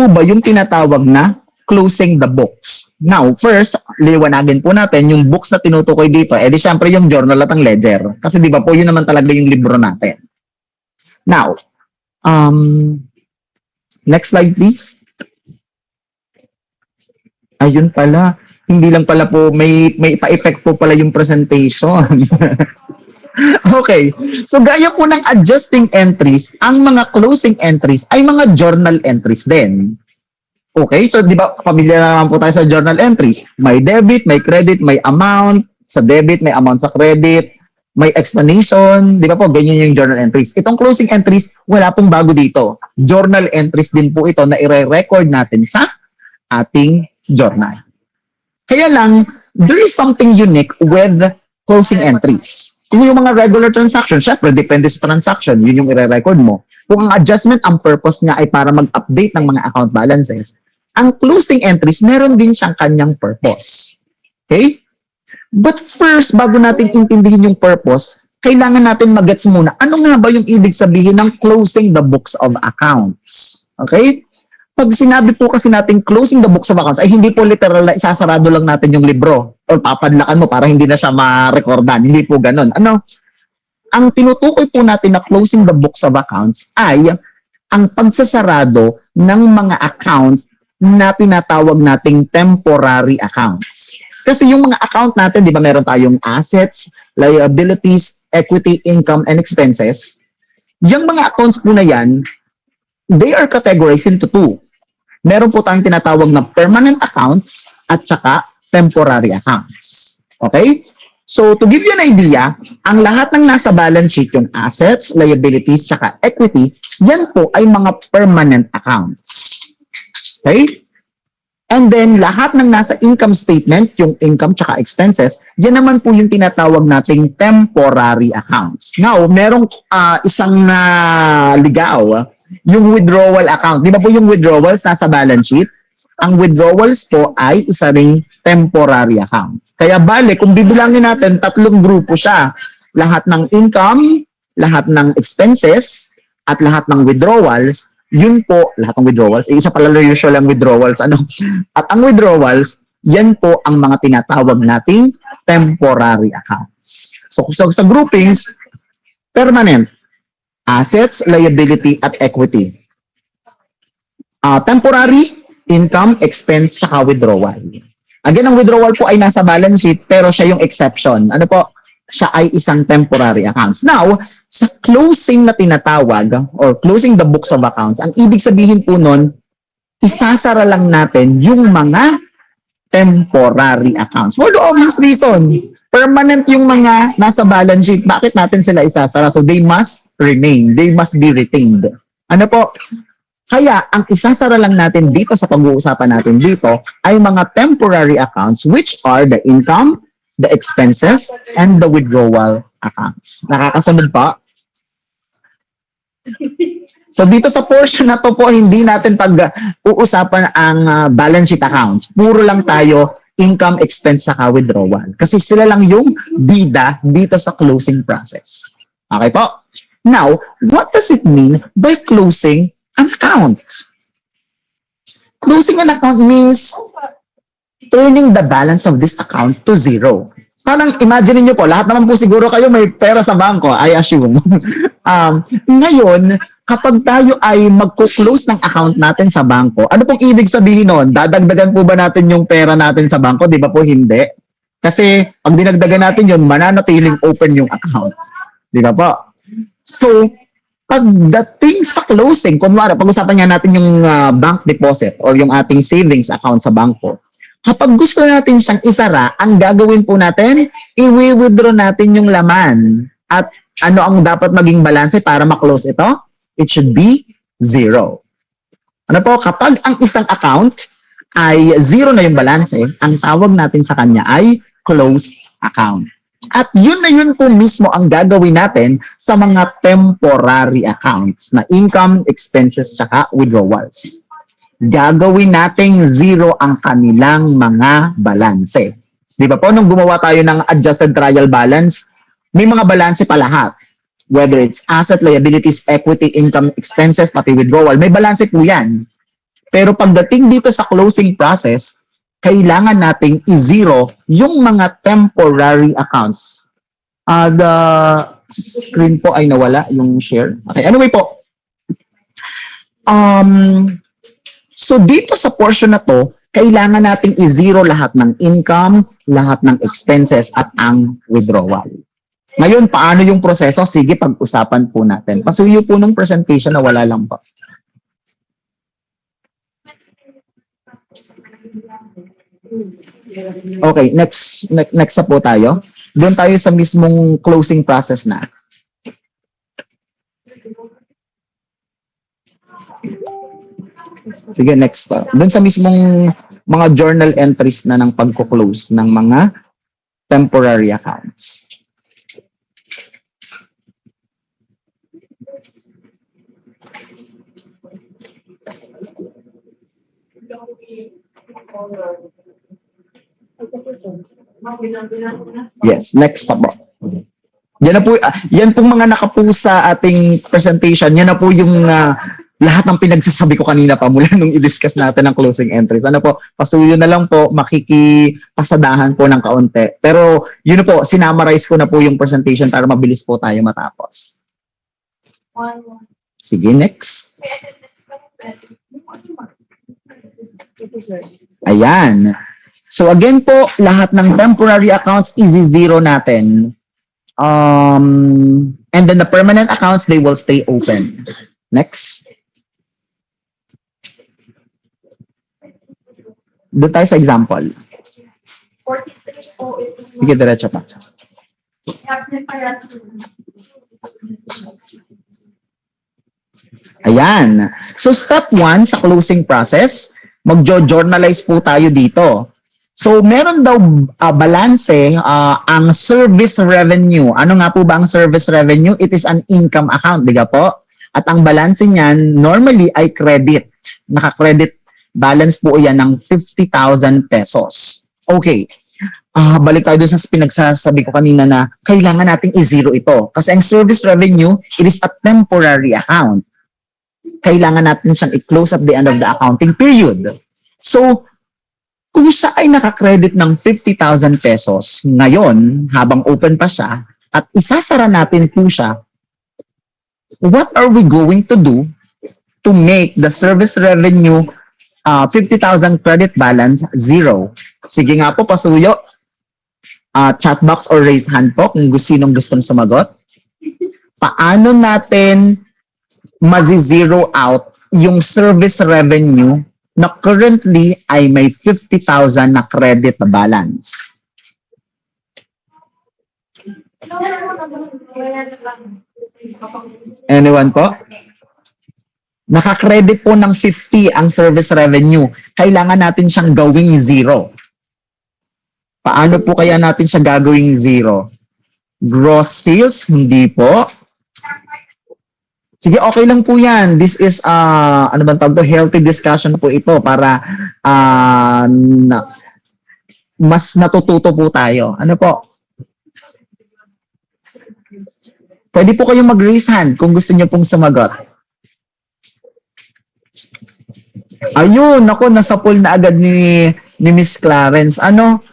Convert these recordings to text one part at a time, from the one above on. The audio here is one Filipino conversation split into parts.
po ba yung tinatawag na closing the books? Now, first, liwanagin po natin yung books na tinutukoy dito. Eh di syempre yung journal at ang ledger. Kasi di ba po, yun naman talaga yung libro natin. Now, next slide please. Ayun pala, hindi lang pala po, may pa-effect po pala yung presentation. Okay, so gaya po ng adjusting entries, ang mga closing entries ay mga journal entries din. Okay, so di ba, pamilyar naman po tayo sa journal entries. May debit, may credit, may amount sa debit, may amount sa credit, may explanation, di ba po, ganyan yung journal entries. Itong closing entries, wala pong bago dito. Journal entries din po ito na i-record natin sa ating journal. Kaya lang, there is something unique with closing entries. Kung yung mga regular transactions, syempre, depende sa transaction, yun yung i-record mo. Kung ang adjustment, ang purpose niya ay para mag-update ng mga account balances, ang closing entries, meron din siyang kanyang purpose. Okay? But first, bago natin intindihin yung purpose, kailangan natin mag-gets muna, ano nga ba yung ibig sabihin ng closing the books of accounts? Okay? Pag sinabi po kasi natin closing the books of accounts, ay hindi po literal na isasarado lang natin yung libro o papadlakan mo para hindi na siya ma-recordan. Hindi po ganun. Ano? Ang tinutukoy po natin na closing the books of accounts ay ang pagsasarado ng mga account na tinatawag nating temporary accounts. Kasi yung mga account natin, di ba meron tayong assets, liabilities, equity, income, and expenses. Yung mga accounts po na yan, they are categorized into two. Meron po tayong tinatawag na permanent accounts at saka temporary accounts. Okay? So, to give you an idea, ang lahat ng nasa balance sheet, yung assets, liabilities, saka equity, yan po ay mga permanent accounts. Okay? And then, lahat ng nasa income statement, yung income tsaka expenses, yan naman po yung tinatawag nating temporary accounts. Now, merong isang ligaw, yung withdrawal account. Di ba po yung withdrawals nasa balance sheet? Ang withdrawals po ay isa ring temporary account. Kaya bale, kung bibilangin natin, tatlong grupo siya. Lahat ng income, lahat ng expenses, at lahat ng withdrawals, yun po, lahat ng withdrawals, isa pala usual ang withdrawals, ano? At ang withdrawals, yan po ang mga tinatawag nating temporary accounts. So sa groupings, permanent, assets, liability, at equity. Temporary, income, expense, saka withdrawal. Again, ang withdrawal po ay nasa balance sheet, pero siya yung exception. Ano po? Siya ay isang temporary accounts. Now, sa closing na tinatawag, or closing the books of accounts, ang ibig sabihin po nun, isasara lang natin yung mga temporary accounts. For the obvious reason, permanent yung mga nasa balance sheet. Bakit natin sila isasara? So, they must remain. They must be retained. Ano po? Kaya, ang isasara lang natin dito sa pag-uusapan natin dito ay mga temporary accounts which are the income, the expenses, and the withdrawal accounts. Nakakasunod pa? So, dito sa portion na to po, hindi natin pag-uusapan ang balance sheet accounts. Puro lang tayo income, expense, saka withdrawal. Kasi sila lang yung bida dito sa closing process. Okay po? Now, what does it mean by closing an account? Closing an account means turning the balance of this account to zero. Parang imagine niyo po, lahat naman po siguro kayo may pera sa bangko, I assume. Ngayon, kapag tayo ay magko-close ng account natin sa bangko, ano pong ibig sabihin nun? Dadagdagan po ba natin yung pera natin sa bangko? Di ba po hindi? Kasi pag dinagdagan natin yun, mananatiling open yung account. Di ba po? So, pagdating sa closing, kunwari, pag-usapan nga natin yung bank deposit or yung ating savings account sa bangko, kapag gusto natin siyang isara, ang gagawin po natin, i-withdraw natin yung laman. At ano ang dapat maging balanse para ma-close ito? It should be zero. Ano po, kapag ang isang account ay zero na yung balanse, ang tawag natin sa kanya ay closed account. At yun na yun po mismo ang gagawin natin sa mga temporary accounts na income, expenses, saka withdrawals. Gagawin nating zero ang kanilang mga balanse. Di ba po, nung gumawa tayo ng adjusted trial balance, may mga balanse pa lahat. Whether it's asset, liabilities, equity, income, expenses, pati withdrawal, may balanse po yan. Pero pagdating dito sa closing process, kailangan nating i-zero yung mga temporary accounts. The screen po ay nawala yung share. Okay, anyway po. So dito sa portion na to, kailangan nating i-zero lahat ng income, lahat ng expenses, at ang withdrawal. Ngayon, paano yung proseso? Sige, pag-usapan po natin. Pasuyo po ng presentation na wala lang po. Okay, next na po tayo. Doon tayo sa mismong closing process na. Sige, next. Doon sa mismong mga journal entries na ng pagko-close ng mga temporary accounts. Yes, next pa po. Yan na po, yan pong mga nakapost sa ating presentation, yan na po yung lahat ng pinagsasabi ko kanina pa mula nung i-discuss natin ang closing entries. Ano po, pasuyo na lang po, makikipasadahan po ng kaunti. Pero yun po, sinamarize ko na po yung presentation para mabilis po tayo matapos. Sige, next. Ayan. So again po, lahat ng temporary accounts i-zero natin. And then the permanent accounts, they will stay open. Next. Doon tayo sa example. Sige, diretso pa. Ayan. So step 1 sa closing process, magjo-journalize po tayo dito. So meron daw balanse ang service revenue. Ano nga po ba ang service revenue? It is an income account, di ba po? At ang balanse niyan normally ay credit. Naka-credit balance po yan ng 50,000 pesos. Okay. Balik tayo doon sa pinagsasabi ko kanina na kailangan nating i-zero ito. Kasi ang service revenue, it is a temporary account. Kailangan natin siyang i-close at the end of the accounting period. So, kung siya ay naka-credit ng 50,000 pesos ngayon, habang open pa siya, at isasara natin po siya, what are we going to do to make the service revenue 50,000 credit balance zero? Sige nga po, pasuyo. Chat box or raise hand po kung sinong gustong sumagot. Paano natin mazi-zero out yung service revenue na currently ay may 50,000 na credit balance? Anyone po? Naka-credit po ng 50 ang service revenue. Kailangan natin siyang gawing zero. Paano po kaya natin siya gagawing zero? Gross sales? Hindi po. Sige, okay lang po yan. This is, ano bang tawag to? Healthy discussion po ito para mas natututo po tayo. Ano po? Pwede po kayong mag-raise hand kung gusto niyo pong sumagot. Ayun, ako, nasa pool na agad ni Miss Clarence. Ano?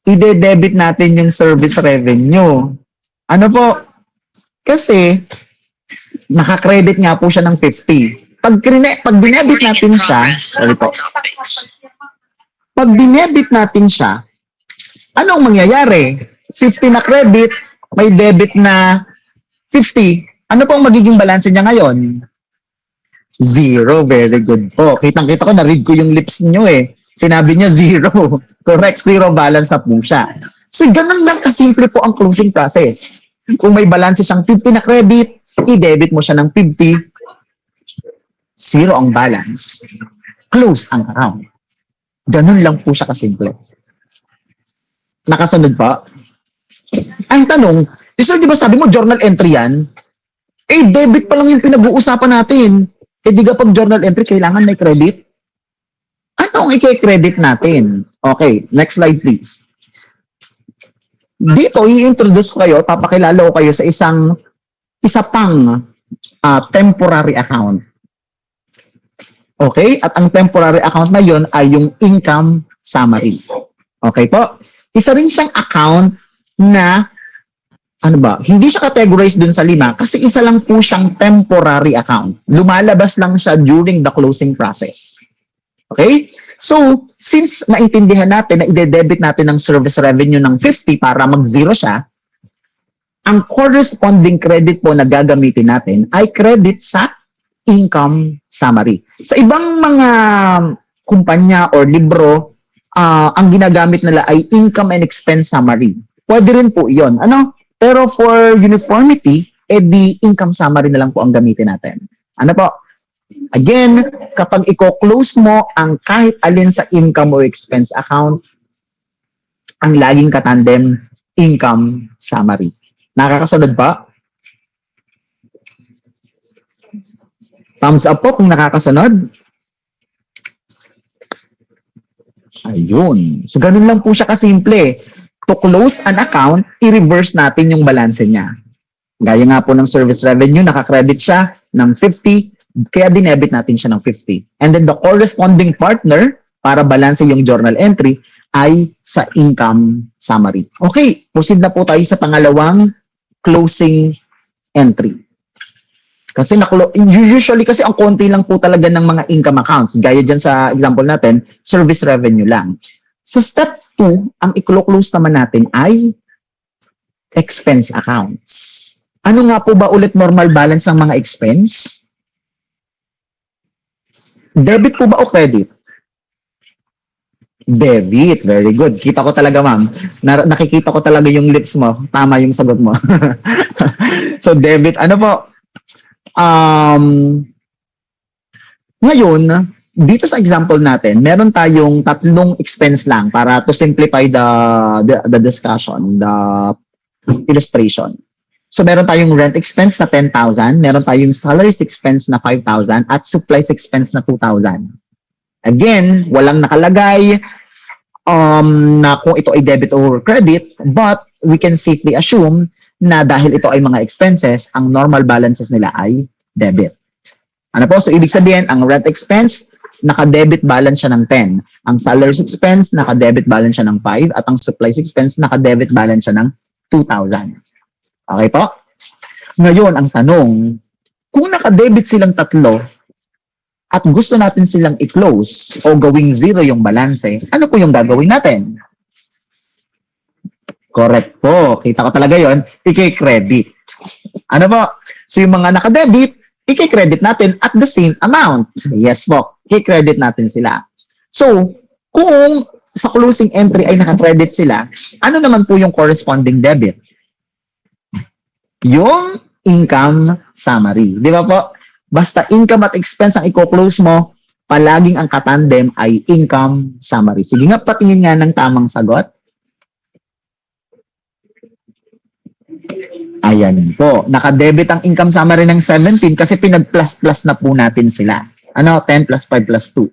I-debit natin yung service revenue. Ano po? Kasi, naka-credit nga po siya ng 50. Pag dinebit natin siya, sorry po. Pag dinebit natin siya, anong mangyayari? 50 na credit, may debit na 50. Ano po ang magiging balance niya ngayon? Zero. Very good po. Kitang-kita ko, na-read ko yung lips niyo eh. Sinabi niyo zero. Correct, zero balance na po siya. So, ganun lang kasimple po ang closing process. Kung may balance siyang 50 na credit, i-debit mo siya ng 50, zero ang balance. Close ang account. Ganun lang po siya kasimple. Nakasunod pa? Ang tanong, sir, di ba sabi mo journal entry yan? Eh, debit pa lang yung pinag-uusapan natin. Eh, di ka pag journal entry, kailangan may credit? Ano ang i-credit natin? Okay, next slide please. Dito, i-introduce ko kayo, papakilala ko kayo sa isa pang temporary account. Okay? At ang temporary account na yon ay yung income summary. Okay po? Isa rin siyang account na ano ba, hindi siya categorized dun sa 5 kasi isa lang po siyang temporary account. Lumalabas lang siya during the closing process. Okay? So, since naintindihan natin na ide-debit natin ng service revenue ng 50 para mag-zero siya, ang corresponding credit po na gagamitin natin ay credit sa income summary. Sa ibang mga kumpanya or libro, ang ginagamit nila ay income and expense summary. Pwede rin po iyon. Ano? Pero for uniformity, the income summary na lang po ang gamitin natin. Ano po? Again, kapag i-close mo ang kahit alin sa income o expense account, ang laging katandem, income summary. Nakakasunod ba? Thumbs up po kung nakakasunod. Ayun. So, ganun lang po siya kasimple. To close an account, i-reverse natin yung balance niya. Gaya nga po ng service revenue, nakakredit siya ng 50, kaya dinebit natin siya ng 50. And then the corresponding partner, para balance yung journal entry, ay sa income summary. Okay, proceed na po tayo sa pangalawang closing entry. Kasi usually kasi ang konti lang po talaga ng mga income accounts. Gaya dyan sa example natin, service revenue lang. Sa step 2, ang i-close naman natin ay expense accounts. Ano nga po ba ulit normal balance ng mga expense? Debit po ba o credit? Debit. Very good. Kita ko talaga, ma'am. Nakikita ko talaga yung lips mo. Tama yung sagot mo. So, debit. Ano po? Ngayon, dito sa example natin, meron tayong 3 expense lang para to simplify the discussion, the illustration. So, meron tayong rent expense na 10,000, meron tayong salaries expense na 5,000, at supplies expense na 2,000. Again, walang nakalagay na kung ito ay debit or credit, but we can safely assume na dahil ito ay mga expenses, ang normal balances nila ay debit. Ano po? So, ibig sabihin, ang rent expense, naka-debit balance siya ng 10. Ang salaries expense, naka-debit balance siya ng 5. At ang supplies expense, naka-debit balance siya ng 2,000. Okay po? Ngayon, ang tanong, kung naka-debit silang 3 at gusto natin silang i-close o gawing 0 yung balance, ano po yung gagawin natin? Correct po. Kita ko talaga yon. I-credit. Ano po? So, yung mga naka-debit, i-credit natin at the same amount. Yes po. I-credit natin sila. So, kung sa closing entry ay naka-credit sila, ano naman po yung corresponding debit? Yung income summary. Di ba po? Basta income at expense ang i-close mo, palaging ang katandem ay income summary. Sige nga, patingin nga ng tamang sagot. Ayan po. Naka-debit ang income summary ng 17 kasi pinag-plus-plus na po natin sila. Ano? 10 plus 5 plus 2.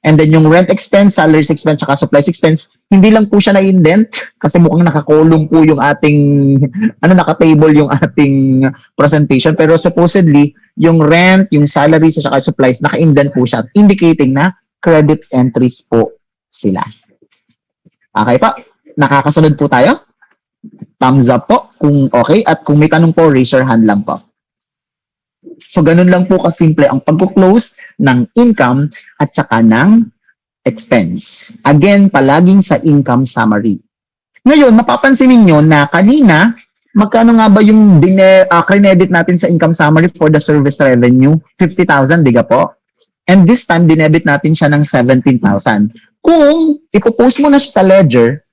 And then yung rent expense, salaries expense, saka supplies expense, hindi lang po siya na-indent kasi mukhang nakakolong po yung ating, naka-table yung ating presentation. Pero supposedly, yung rent, yung salaries, saka supplies, naka-indent po siya, indicating na credit entries po sila. Okay pa? Nakakasunod po tayo? Thumbs up po kung okay. At kung may tanong po, raise your hand lang po. So, ganun lang po kasimple ang pag-close ng income at saka ng expense. Again, palaging sa income summary. Ngayon, mapapansin niyo na kanina, magkano nga ba yung credit natin sa income summary for the service revenue? 50,000, diga po? And this time, dinebit natin siya ng 17,000. Kung ipopost mo na siya sa ledger,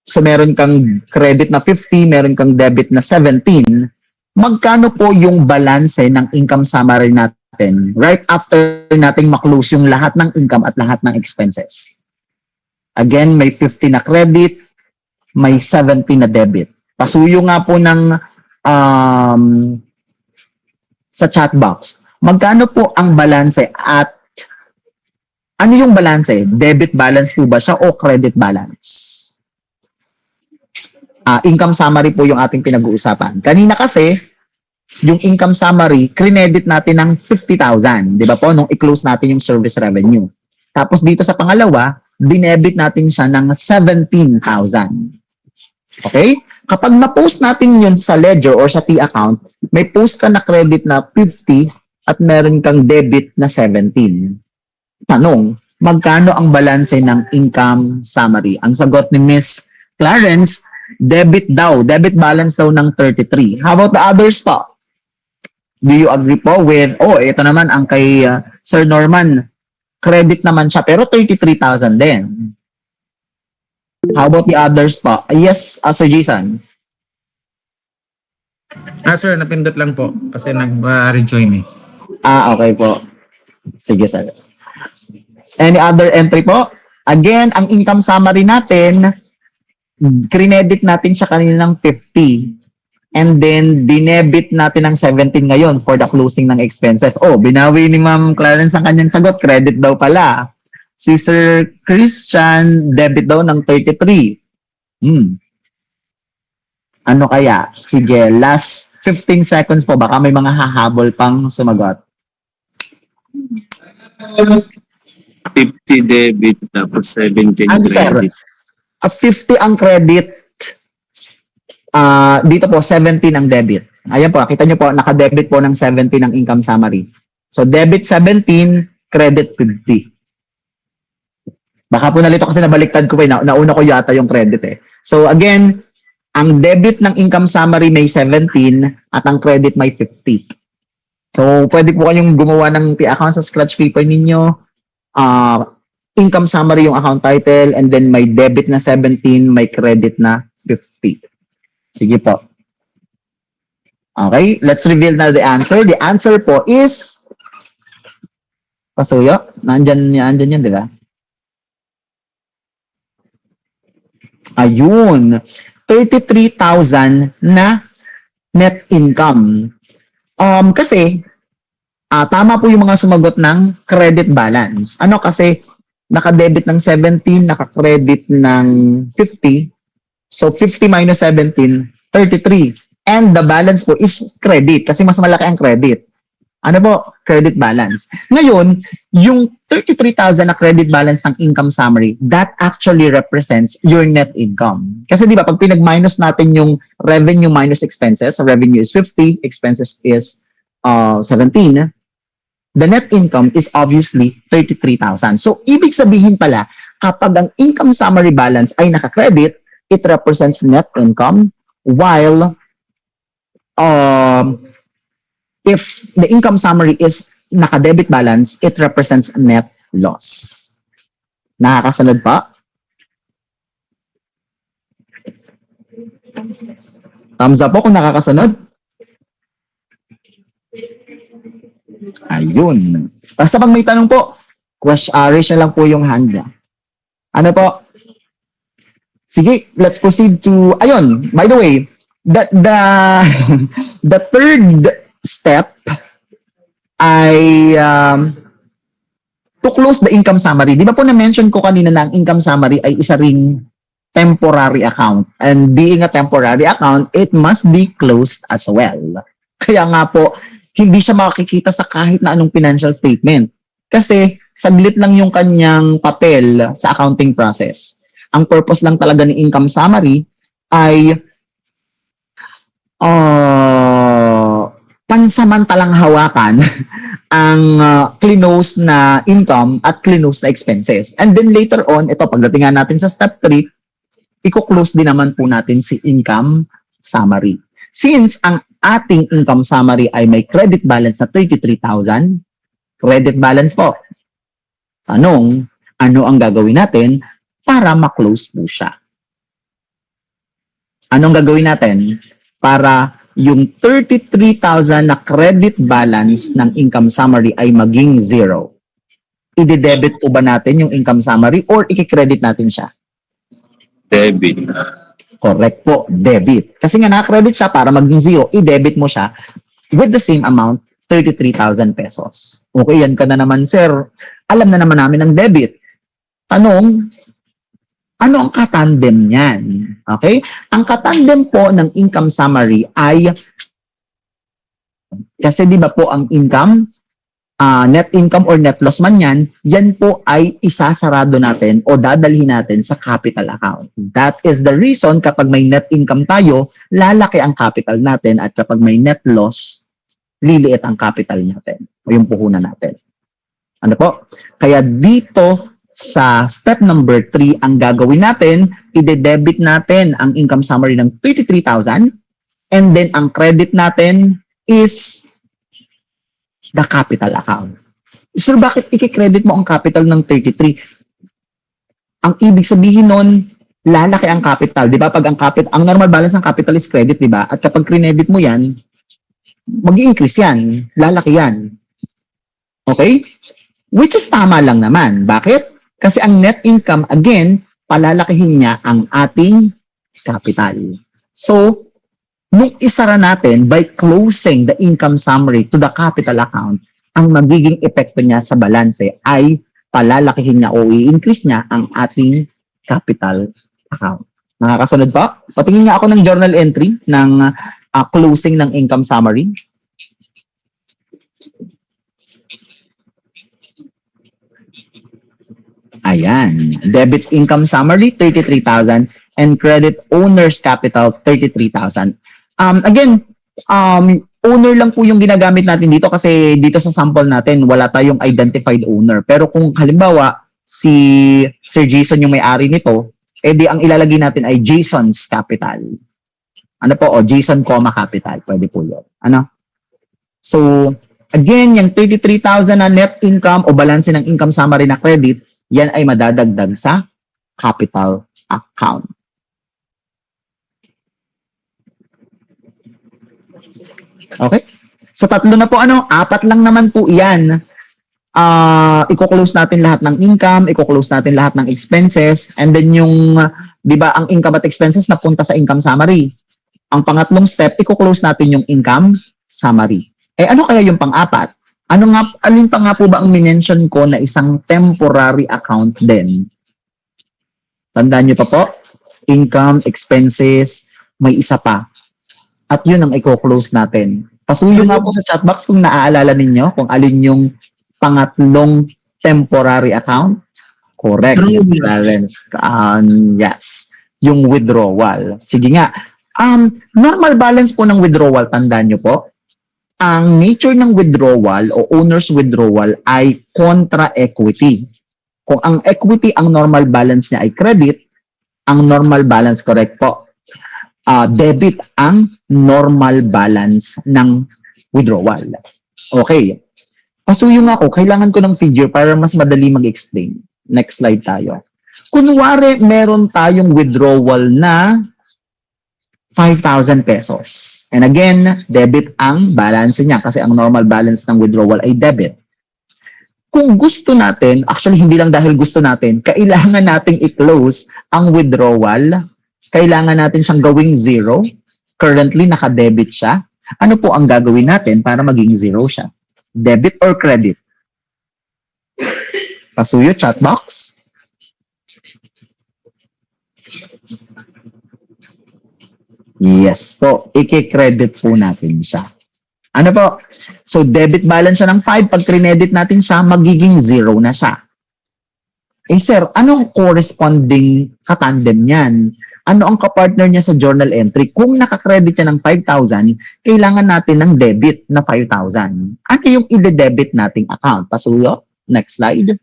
so meron kang credit na 50, meron kang debit na 17, magkano po yung balance ng income summary natin right after nating maklose yung lahat ng income at lahat ng expenses? Again, may 50 na credit, may 70 na debit. Pasuyo nga po ng sa chat box. Magkano po ang balance at ano yung balance? Debit balance po ba siya o credit balance? Income summary po yung ating pinag-uusapan. Kanina kasi, yung income summary, credit natin ng 50,000, di ba po, nung i-close natin yung service revenue. Tapos dito sa pangalawa, dinebit natin siya ng 17,000. Okay? Kapag na-post natin yun sa ledger or sa T-account, may post ka na credit na 50 at meron kang debit na 17. Tanong, magkano ang balanse ng income summary? Ang sagot ni Miss Clarence, debit balance daw ng 33. How about the others po? Do you agree po with, ito naman ang kay Sir Norman, credit naman siya, pero 33,000 din. How about the others po? Yes, Sir Jason. Sir, napindot lang po kasi nag-rejoin eh. Okay po. Sige, sir. Any other entry po? Again, ang income summary natin, credit natin siya kanina ng 50. And then, dinebit natin ng 17 ngayon for the closing ng expenses. Binawi ni Ma'am Clarence ang kanyang sagot. Credit daw pala. Si Sir Christian, debit daw ng 33. Ano kaya? Sige, last 15 seconds po. Baka may mga hahabol pang sumagot. 50 debit tapos 17 Sir, credit. 50 ang credit. Dito po, 17 ang debit. Ayan po, kita nyo po, naka-debit po ng 17 ang income summary. So, debit 17, credit 50. Baka po nalito kasi nabaliktad ko pa, nauna ko yata yung credit eh. So, again, ang debit ng income summary may 17 at ang credit may 50. So, pwede po kayong gumawa ng account sa scratch paper ninyo. Income summary yung account title and then may debit na 17, may credit na 50. Sige po. Okay, let's reveal na the answer. The answer po is Pasuyo. Nandyan yan, di ba? Ayun. 33,000 na net income. Kasi, tama po yung mga sumagot ng credit balance. Ano kasi, naka-debit ng 17, naka-credit ng 50. So, 50 minus 17, 33. And the balance po is credit kasi mas malaki ang credit. Ano po? Credit balance. Ngayon, yung 33,000 na credit balance ng income summary, that actually represents your net income. Kasi di ba, pag pinag-minus natin yung revenue minus expenses, so revenue is 50, expenses is 17, the net income is obviously 33,000. So, ibig sabihin pala, kapag ang income summary balance ay naka-credit, it represents net income, while if the income summary is naka-debit balance, it represents net loss. Nakakasunod pa? Thumbs up po kung nakakasunod. Ayun. Basta pag may tanong po, raise na lang po yung hand niya. Ano po? Sige, let's proceed to, ayun, by the way, the third step ay to close the income summary. Di ba po na-mention ko kanina na ang income summary ay isa ring temporary account. And being a temporary account, it must be closed as well. Kaya nga po, hindi siya makikita sa kahit na anong financial statement. Kasi saglit lang yung kanyang papel sa accounting process. Ang purpose lang talaga ng income summary ay pansamantalang hawakan ang clinose na income at clinose na expenses. And then later on, ito pagdating nga natin sa step 3, i-close din naman po natin si income summary. Since ang ating income summary ay may credit balance na 33,000, credit balance po. Tanong, ano ang gagawin natin para ma-close po siya? Anong gagawin natin para yung 33,000 na credit balance ng income summary ay maging 0? I-debit po ba natin yung income summary or i-credit natin siya? Debit. Correct po, debit. Kasi nga naka-credit siya para maging 0, i-debit mo siya with the same amount, 33,000 pesos. Okay, yan ka na naman, sir. Alam na naman namin ang debit. Tanong, ano ang katandem niyan? Okay? Ang katandem po ng income summary ay Kasi di ba po ang income, net income or net loss man yan po ay isasarado natin o dadalhin natin sa capital account. That is the reason kapag may net income tayo, lalaki ang capital natin at kapag may net loss, liliit ang capital natin o yung puhunan natin. Ano po? Kaya dito sa step number 3, ang gagawin natin, ide-debit natin ang income summary ng 33,000 and then ang credit natin is the capital account. Sir, bakit i-credit mo ang capital ng 33? Ang ibig sabihin nun, lalaki ang capital. Di ba? Pag ang normal balance ng capital is credit, di ba? At kapag credit mo yan, mag-i-increase yan. Lalaki yan. Okay? Which is tama lang naman. Bakit? Kasi ang net income, again, palalakihin niya ang ating capital. So, nung isara natin by closing the income summary to the capital account, ang magiging epekto niya sa balanse ay palalakihin niya o i-increase niya ang ating capital account. Nakakasunod po? Patingin nga ako ng journal entry ng closing ng income summary. Ayan. Debit income summary, 33,000 and credit owner's capital, 33,000. Again, owner lang po yung ginagamit natin dito kasi dito sa sample natin, wala tayong identified owner. Pero kung halimbawa, si Sir Jason yung may-ari nito, edi ang ilalagay natin ay Jason's capital. Ano po? O Jason, capital. Pwede po yun. Ano? So, again, yung 33,000 na net income o balance ng income summary na credit, yan ay madadagdag sa capital account. Okay? So, 3 na po, 4 lang naman po yan. Iko-close natin lahat ng income, iko-close natin lahat ng expenses, and then yung, di ba, ang income at expenses napunta sa income summary. Ang pangatlong step, iko-close natin yung income summary. Ano kaya yung pang-4? Alin pa nga po ba ang minention ko na isang temporary account din? Tandaan niyo pa po? Income, expenses, may isa pa. At yun ang i-close natin. Pasuyo nga po sa chat box kung naaalala ninyo kung alin yung pangatlong temporary account. Correct. Yes, balance. Yes. Yung withdrawal. Sige nga. Normal balance po ng withdrawal, tandaan nyo po. Ang nature ng withdrawal o owner's withdrawal ay contra equity. Kung ang equity, ang normal balance niya ay credit, ang normal balance, correct po, debit ang normal balance ng withdrawal. Okay. Pasuyo nga ako, kailangan ko ng figure para mas madali mag-explain. Next slide tayo. Kunwari, meron tayong withdrawal na 5,000 pesos. And again, debit ang balance niya kasi ang normal balance ng withdrawal ay debit. Kung gusto natin, actually hindi lang dahil gusto natin, kailangan nating i-close ang withdrawal. Kailangan natin siyang gawing zero. Currently, naka-debit siya. Ano po ang gagawin natin para maging zero siya? Debit or credit? Pasuyo, chat box. Yes po, i-credit po natin siya. Ano po? So, debit balance siya ng 5. Pag credit natin siya, magiging 0 na siya. Sir, anong corresponding katandem niyan? Ano ang kapartner niya sa journal entry? Kung nakakredit siya ng 5,000, kailangan natin ng debit na 5,000. Ano yung i-debit nating account? Pasuyo. Next slide.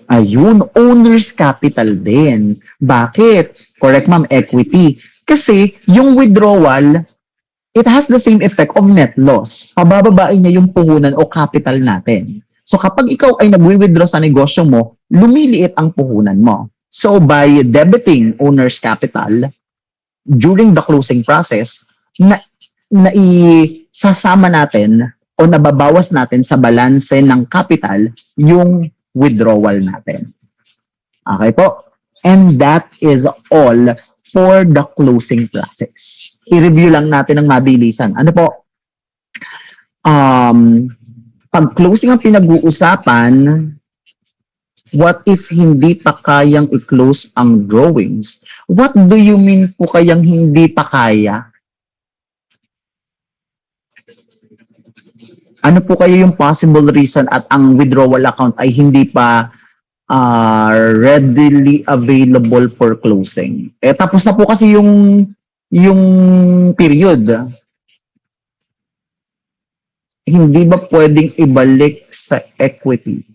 Ayun, owner's capital din. Bakit? Correct, ma'am, equity. Kasi yung withdrawal, it has the same effect of net loss. Pabababain niya yung puhunan o capital natin. So kapag ikaw ay nagwi-withdraw sa negosyo mo, lumiliit ang puhunan mo. So by debiting owner's capital, during the closing process, isasama natin o nababawas natin sa balanse ng capital yung withdrawal natin. Okay po? And that is all for the closing process. I-review lang natin ng mabilisan. Ano po? Pag closing ang pinag-uusapan, what if hindi pa kayang i-close ang drawings? What do you mean po kayang hindi pa kaya? Ano po kayo yung possible reason at ang withdrawal account ay hindi pa readily available for closing? Tapos na po kasi yung period. Hindi ba pwedeng ibalik sa equity?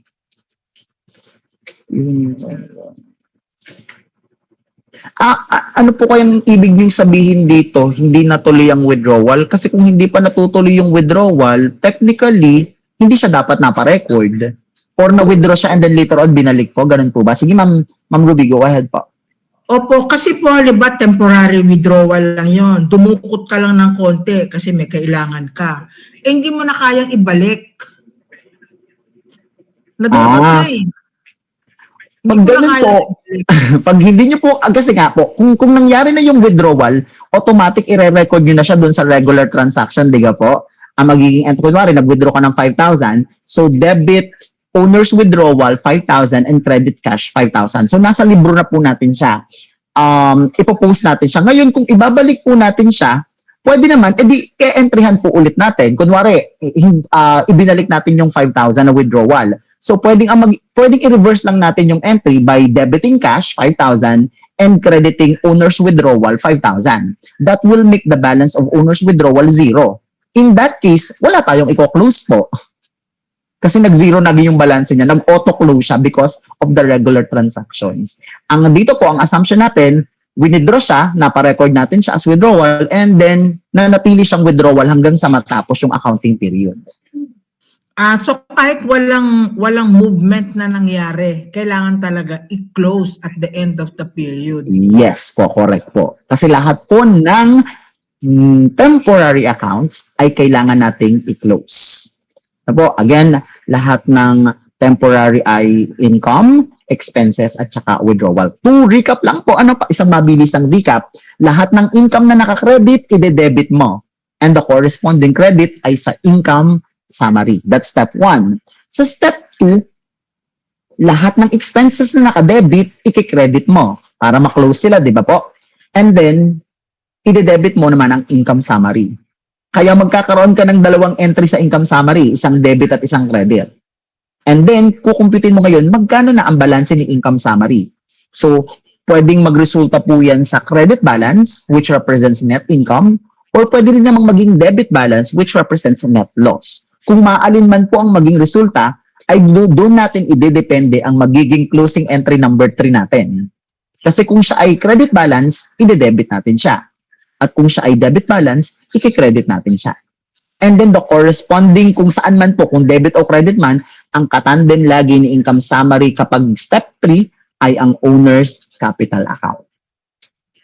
Ano po kayang ibig niyong sabihin dito, hindi natuloy ang withdrawal? Kasi kung hindi pa natutuloy yung withdrawal, technically, hindi siya dapat naparecord. Or na-withdraw siya and then later on binalik po. Ganun po ba? Sige, Ma'am Ruby, go ahead po. Opo, kasi po, halimbawa, temporary withdrawal lang yon. Dumukot ka lang ng konti kasi may kailangan ka. Hindi mo na kayang ibalik. Nadukot na eh. Pag Hindi mo na ganun kayang po, ibalik. pag hindi nyo po, kasi nga po, kung nangyari na yung withdrawal, automatic i-record nyo na siya dun sa regular transaction, di ba po? Ang magiging entry, kunwari, nag-withdraw ka ng 5,000, so debit, owner's withdrawal, 5,000, and credit cash, 5,000. So nasa libro na po natin siya. Ipopost natin siya. Ngayon, kung ibabalik po natin siya, pwede naman, edi i-entryhan po ulit natin. Kunwari, ibinalik natin yung 5,000 na withdrawal. So pwedeng i-reverse lang natin yung entry by debiting cash 5,000 and crediting owner's withdrawal 5,000. That will make the balance of owner's withdrawal 0. In that case, wala tayong i-close po. Kasi nag-zero naging yung balance niya, nag-auto-close siya because of the regular transactions. Ang dito po, ang assumption natin, withdraw siya, naparecord natin siya as withdrawal, and then nanatili siyang withdrawal hanggang sa matapos yung accounting period. So kahit walang movement na nangyari, kailangan talaga i-close at the end of the period. Yes po, correct po. Kasi lahat po ng temporary accounts ay kailangan nating i-close. Po, again, lahat ng temporary ay income, expenses, at saka withdrawal. To recap lang po, isang mabilisang recap. Lahat ng income na nakakredit, ide-debit mo. And the corresponding credit ay sa income summary. That's step 1. Sa step 2, lahat ng expenses na nakadebit, i-credit mo para ma-close sila, di ba po? And then, ide-debit mo naman ang income summary. Kaya magkakaroon ka ng dalawang entry sa income summary, isang debit at isang credit. And then, kukumputin mo ngayon, magkano na ang balance ni income summary. So, pwedeng magresulta po yan sa credit balance, which represents net income, or pwede rin namang maging debit balance, which represents net loss. Kung maalin man po ang maging resulta, ay doon natin idedepende ang magiging closing entry number 3 natin. Kasi kung siya ay credit balance, ide-debit natin siya. At kung siya ay debit balance, i-credit natin siya. And then the corresponding kung saan man po, kung debit o credit man, ang katandem lagi ni income summary kapag step 3 ay ang owner's capital account.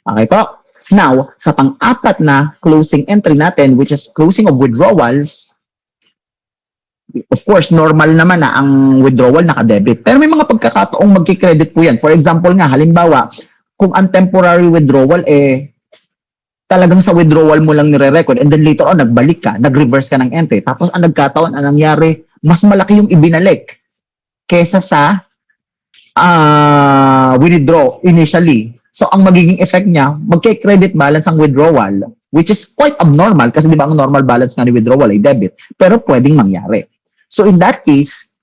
Okay po? Now, sa pang-apat na closing entry natin, which is closing of withdrawals, of course, normal naman na ang withdrawal nakadebit. Pero may mga pagkakataong magki-credit po yan. For example nga, halimbawa, kung ang temporary withdrawal, talagang sa withdrawal mo lang nire-record and then later on, nagbalik ka, nag-reverse ka ng entry. Tapos ang nagkataon, ang nangyari, mas malaki yung ibinalik kesa sa withdraw initially. So ang magiging effect niya, magke-credit balance ang withdrawal, which is quite abnormal kasi di ba ang normal balance nga ni withdrawal ay debit. Pero pwedeng mangyari. So in that case,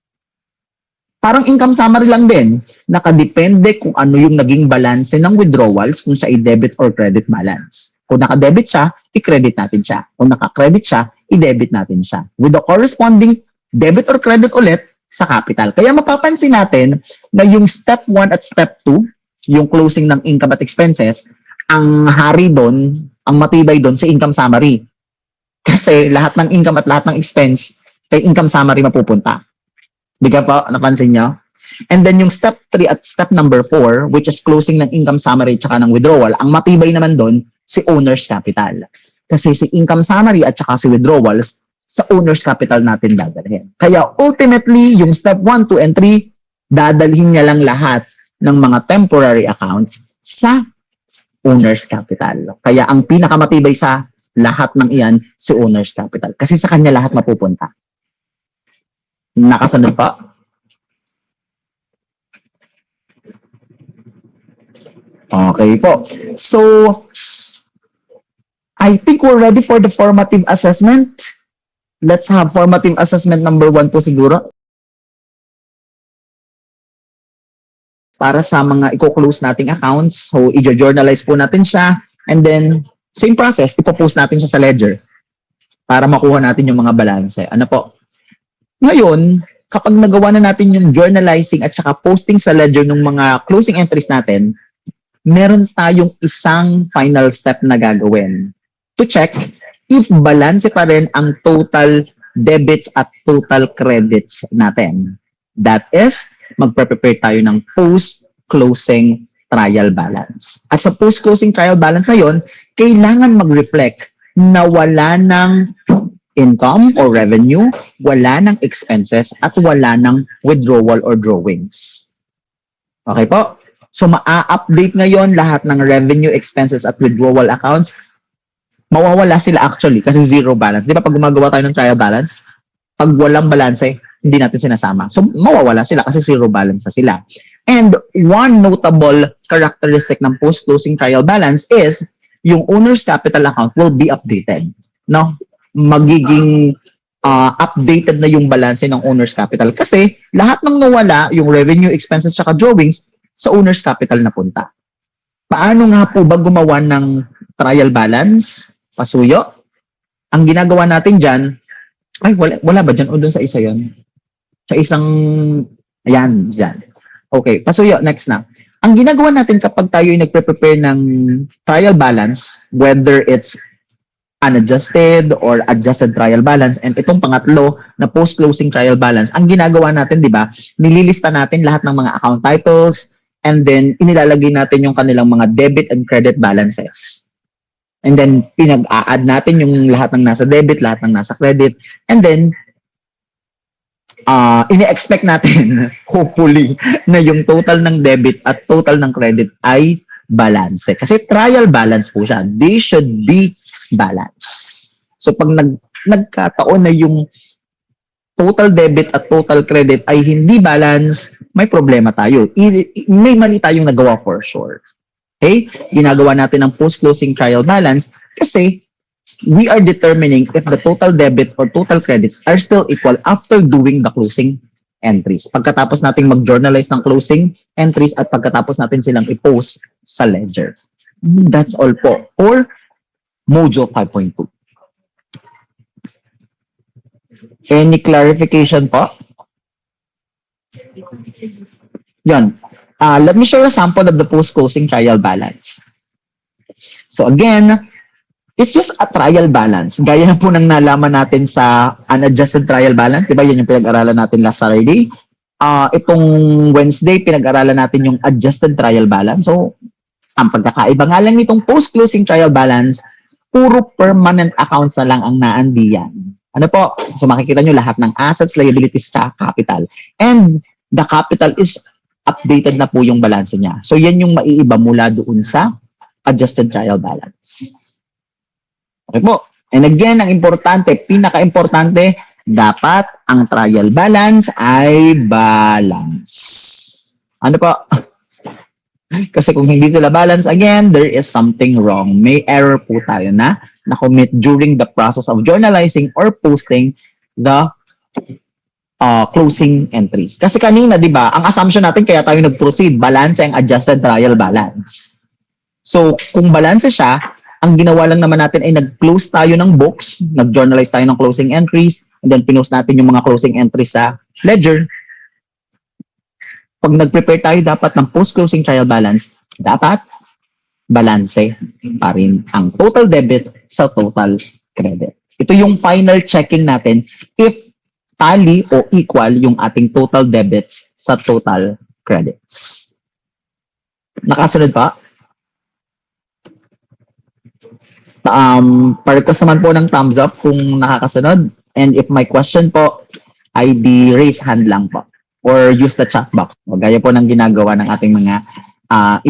parang income summary lang din, nakadepende kung ano yung naging balance ng withdrawals, kung siya ay debit or credit balance. Kung naka-debit siya, i-credit natin siya. Kung naka-credit siya, i-debit natin siya. With the corresponding debit or credit ulit sa capital. Kaya mapapansin natin na yung step 1 at step 2, yung closing ng income at expenses, ang hari doon, ang matibay doon sa income summary. Kasi lahat ng income at lahat ng expense, kay income summary mapupunta. Di ka pa napansin nyo? And then yung step 3 at step number 4, which is closing ng income summary at saka ng withdrawal, ang matibay naman doon, si owner's capital. Kasi si income summary at saka si withdrawals, sa owner's capital natin dadalhin. Kaya ultimately, yung step 1, 2, and 3, dadalhin niya lang lahat ng mga temporary accounts sa owner's capital. Kaya ang pinakamatibay sa lahat ng iyan, si owner's capital. Kasi sa kanya lahat mapupunta. Nakasunod pa? Okay po. So, I think we're ready for the formative assessment. let's have formative assessment number 1 po siguro. Para sa mga i-close nating accounts. So, i-journalize po natin siya. And then, same process, ipopost natin siya sa ledger para makuha natin yung mga balance. Ano po? Ngayon, kapag nagawa na natin yung journalizing at saka posting sa ledger ng mga closing entries natin, meron tayong isang final step na gagawin to check if balance pa rin ang total debits at total credits natin. That is, magpe-prepare tayo ng post-closing trial balance. At sa post-closing trial balance na yun, kailangan mag-reflect na wala ng income or revenue, wala ng expenses, at wala ng withdrawal or drawings. Okay po? So, maa-update ngayon lahat ng revenue, expenses, at withdrawal accounts. Mawawala sila actually kasi zero balance. Di ba pag gumagawa tayo ng trial balance, pag walang balance, hindi natin sinasama. So, mawawala sila kasi zero balance na sila. And one notable characteristic ng post-closing trial balance is yung owner's capital account will be updated. No? Magiging updated na yung balance ng owner's capital kasi lahat ng nawala, yung revenue, expenses, saka drawings, sa owner's capital na punta. Paano nga po ba gumawa ng trial balance? Pasuyo? Ang ginagawa natin dyan, ay wala ba dyan? O doon sa isa yon? Sa isang, ayan, dyan. Okay, pasuyo, next na. Ang ginagawa natin kapag tayo ay nagpe-prepare ng trial balance, whether it's unadjusted or adjusted trial balance, and itong pangatlo na post-closing trial balance, ang ginagawa natin, di ba, nililista natin lahat ng mga account titles, and then inilalagay natin yung kanilang mga debit and credit balances. And then pinag-a-add natin yung lahat ng nasa debit, lahat ng nasa credit, and then ini-expect natin, hopefully, na yung total ng debit at total ng credit ay balance. Kasi trial balance po siya. They should be balanced. So pag nagkataon na yung total debit at total credit ay hindi balance, may problema tayo. May mali tayong nagawa for sure. Okay? Ginagawa natin ang post-closing trial balance kasi we are determining if the total debit or total credits are still equal after doing the closing entries. Pagkatapos nating mag-journalize ng closing entries at pagkatapos natin silang i-post sa ledger. That's all po for Module 5.2. Any clarification po? Yan. Let me show a sample of the post-closing trial balance. So again, it's just a trial balance. Gaya na po ng nalaman natin sa unadjusted trial balance. Diba yan yung pinag-aralan natin last Saturday? Itong Wednesday, pinag-aralan natin yung adjusted trial balance. So, ang pagkakaiba nga lang nitong post-closing trial balance, puro permanent accounts na lang ang naandiyan. Ano po? So makikita nyo lahat ng assets, liabilities, sa capital. And the capital is updated na po yung balance niya. So yan yung maiiba mula doon sa adjusted trial balance. Okay po. And again, ang importante, pinaka-importante, dapat ang trial balance ay balance. Ano po? Kasi kung hindi sila balance, again, there is something wrong. May error po tayo na na-commit during the process of journalizing or posting the closing entries. Kasi kanina, di ba, ang assumption natin kaya tayo nag-proceed, balance ang adjusted trial balance. So, kung balance siya, ang ginawa lang naman natin ay nag-close tayo ng books, nag-journalize tayo ng closing entries, and then pinost natin yung mga closing entries sa ledger. Pag nag-prepare tayo dapat ng post-closing trial balance, dapat balanse pa rin ang total debit sa total credit. Ito yung final checking natin if tally o equal yung ating total debits sa total credits. Nakasunod pa? Pa-request naman po ng thumbs up kung nakakasunod. And if my question po ay di raise hand lang po or use the chat box. O, gaya po ng ginagawa ng ating mga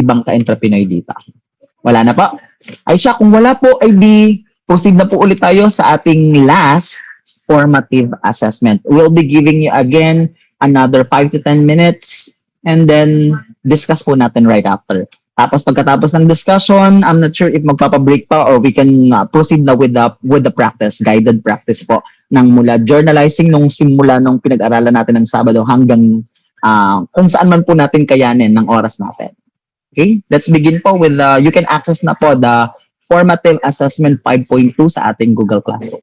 ibang ka-entrepreneur dito. Wala na po. Ay siya, kung wala po, ay di proceed na po ulit tayo sa ating last formative assessment. We'll be giving you again another 5 to 10 minutes and then discuss po natin right after. Tapos pagkatapos ng discussion, I'm not sure if magpapa-break pa or we can proceed na with the practice, guided practice po ng mula journalizing nung simula nung pinag-aralan natin ng Sabado hanggang kung saan man po natin kayanin ng oras natin. Okay? Let's begin po with you can access na po the formative assessment 5.2 sa ating Google Classroom.